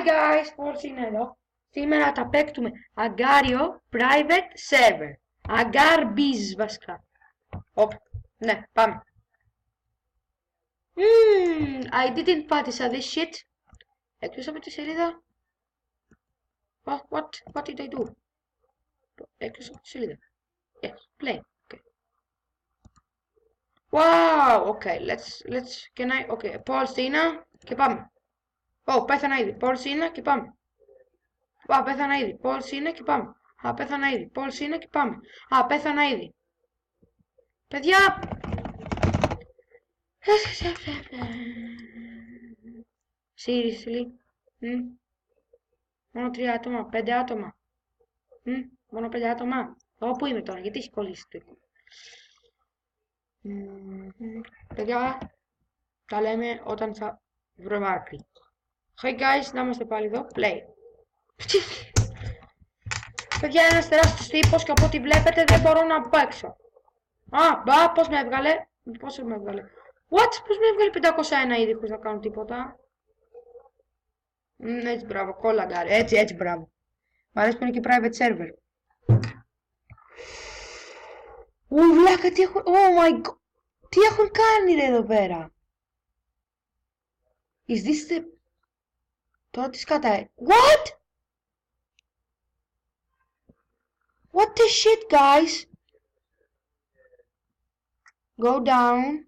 guys, πώς είναι εδώ. Σήμερα θα παίξουμε Agar.io Private Server. Agar.biz βασικά. Ναι, πάμε. I didn't πάτησα this shit. Εκτός από τη σελίδα. What did I do? Εκτός από τη σελίδα. Yes, play. Okay. Wow, okay, okay, Paul Sina και πάμε. Πέθανα ήδη. Paul Sina και πάμε. Πέθανα ήδη. Paul Sina και πάμε. Πέθανα ήδη. Paul Sina και πάμε. Πέθανα ήδη. Παιδιά! Seriously? Μόνο 3 άτομα, 5 άτομα. Μόνο 5 άτομα. Πού είμαι τώρα, γιατί έχει κολλήσει το εικόνα. Παιδιά, τα λέμε όταν θα βρω άκρη. Hey guys, να είμαστε πάλι εδώ. Play. Παιδιά, ένας τεράστιος τύπος και από ό,τι βλέπετε δεν μπορώ να παίξω. Πώς με έβγαλε. Πώς με έβγαλε. Πώς με έβγαλε 501 ήδη χωρίς να κάνω τίποτα. Έτσι μπράβο, κόλλαγκάρε. Έτσι μπράβο. Μ' αρέσει που είναι και private server. Βλάκα, τι έχουν. Oh my god. Τι έχουν κάνει ρε εδώ πέρα. Is this the... Τώρα τι σκατάει. What? What the shit, guys? Go down.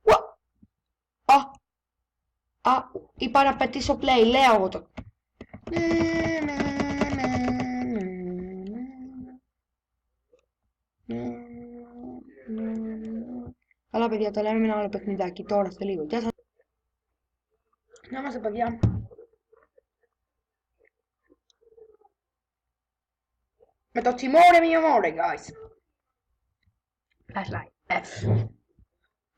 What? Είπα να πετήσω play, λέω εγώ το. Καλά παιδιά, το λέμε με ένα άλλο παιχνιδάκι τώρα σε λίγο. Γεια σας. Να είμαστε παιδιά. Με το Timore mio amore, guys. Flashlight.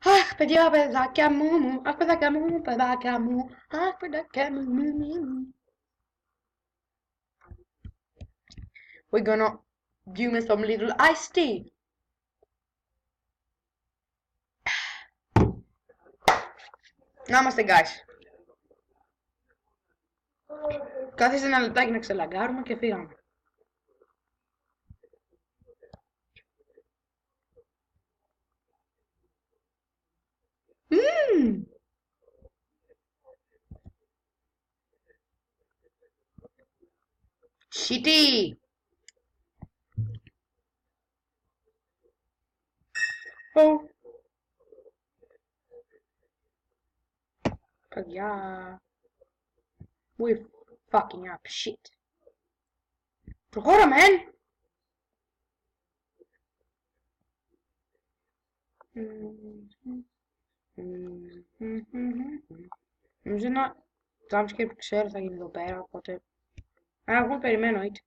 Αχ, παιδιά, παιδάκια μου. Αχ, παιδάκια μου, παιδάκια μου. Αχ, παιδάκια μου. We're gonna do me some little iced tea. Να είμαστε, guys. Κάθισε ένα λεπτάκι να ξελαγκάρουμε και φύγαμε. Shitty. Παιδιά. We're fucking up shit. Προχώρα, man. Νομίζω ένα jumpscare που ξέρω θα γίνει εδώ πέρα, οπότε... εγώ περιμένω, είτε.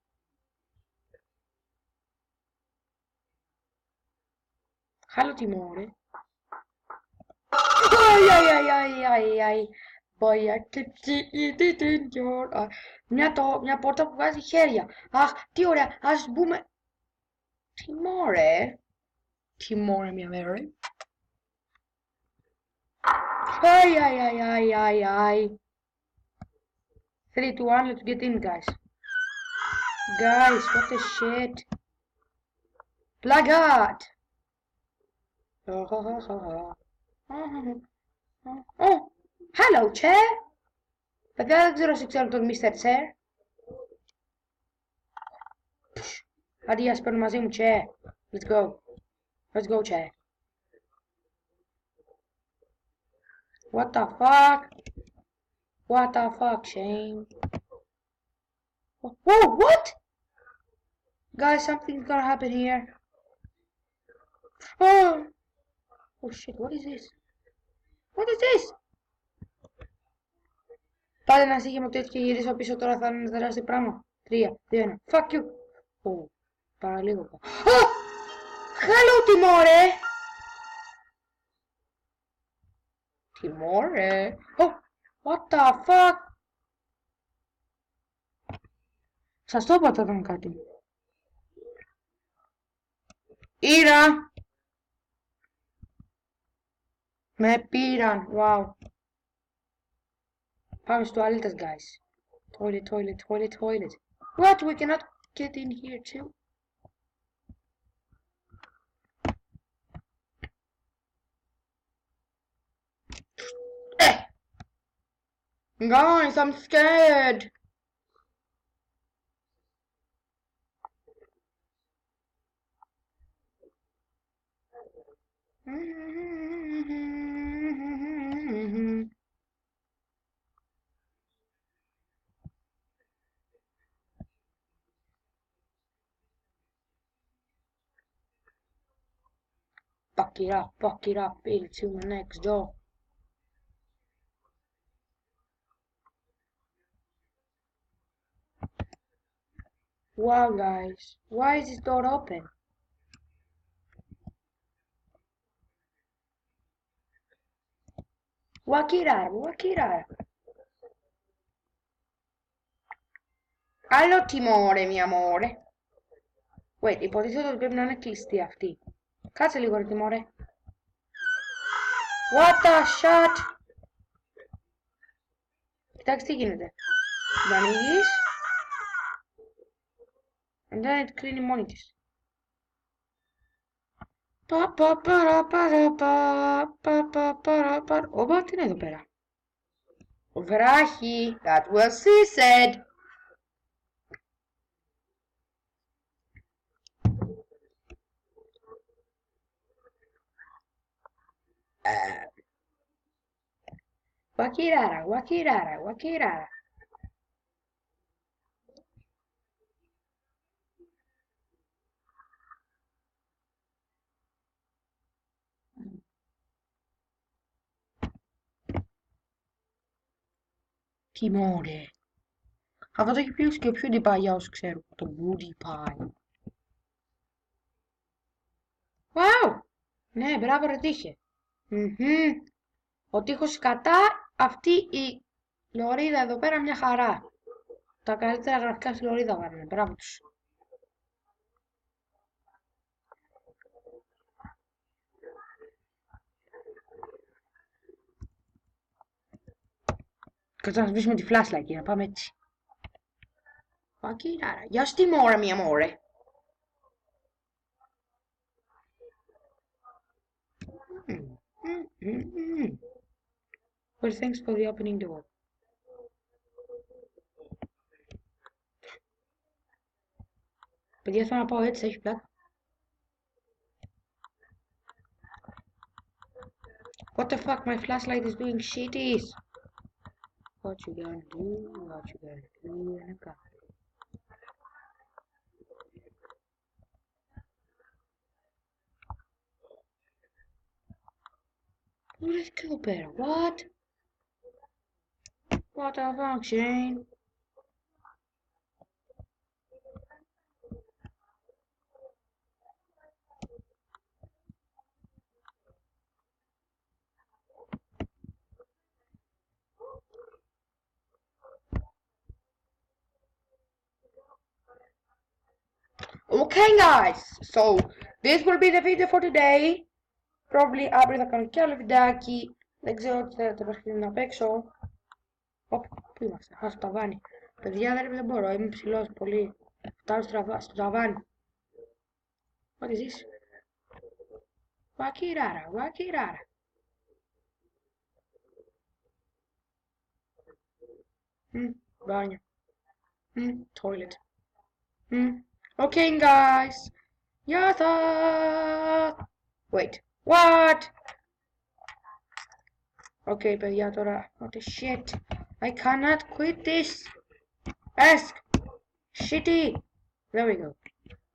Hello, Timore. Ai. Boy, I can see it in your eye. Μια πόρτα που βγάζει χέρια. Αχ, τι ωραία. Ας μπούμε. Timore, μια μέρα. Ai. 3, 2, 1, let's get in, guys. Guys, what the shit. Plagat. Hello, chair. Παιδιά, δεν ξέρω αν ξέρω τον Mr. Chair. Αντί, ας παίρνω μαζί μου, chair. Let's go, chair. What the fuck, Shane? Whoa, what? Guys, something's gonna happen here. Oh shit, what is this? Πάλι να σίγει μου τέτοιο και γυρίσω πίσω τώρα θα είναι ένα τεράστιο πράγμα. 3, 2, 1. Fuck you. Παραλίγο. Hello, Timore. Timore. What the fuck. Σας το είπα θα ήταν κάτι. Ήρα. Με πήραν. Wow. Πάμε στους τουαλέτες, guys. Toilet, toilet, toilet, toilet. What? We cannot get in here too? Eh! Guys, I'm scared. Fuck it up into my next door. Wow, guys, why is this door open? Wakirara. Άλλο τιμώρε, mi amore. Wait, υποτίθεται ότι πρέπει να είναι κλειστή αυτή. Κάτσε λίγο ρε τιμώρε. What the shit! Κοιτάξτε τι γίνεται. Το ανοίγεις. And then it κλείνει μόνη της. Όπα, τι είναι εδώ πέρα. Βράχη. That was she said. Wakirara. Τιμώρε. Αυτό το έχει πει και ο PewDiePie για όσους ξέρουν. Το PewDiePie. Wow! Ναι, μπράβο ρε τύχε. Ο τείχος κατά, αυτή η λωρίδα εδώ πέρα μια χαρά. Τα καλύτερα γραφικά στη λωρίδα βάλανε, μπράβο τους. Κάτσε να σβήσουμε τη φλάσλα εκεί, να πάμε έτσι. Πακυράρα, γεια στη μόρα mi amore. Well, thanks for the opening door. Παιδιά, θέλω να πάω έτσι, έχει πλάκα. What the fuck, my flashlight is doing shitties. What you gonna do, and a Let's go better. What? What a function. Okay guys, so this will be the video for today. Probably αύριο θα κάνω κι άλλο βιντεάκι. Δεν ξέρω τι θέλετε μέχρι να παίξω. Πού είμαστε, στο ταβάνι. Παιδιά δεν μπορώ, είμαι ψηλός πολύ. Φτάνω στο ταβάνι. What is this? Wakirara. Μπάνιο. Toilet. Okay guys. Γεια σας. Wait. What? Okay, παιδιά τώρα. What the shit. I cannot quit this. Ask. Shitty. There we go.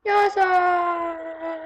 Γεια σας.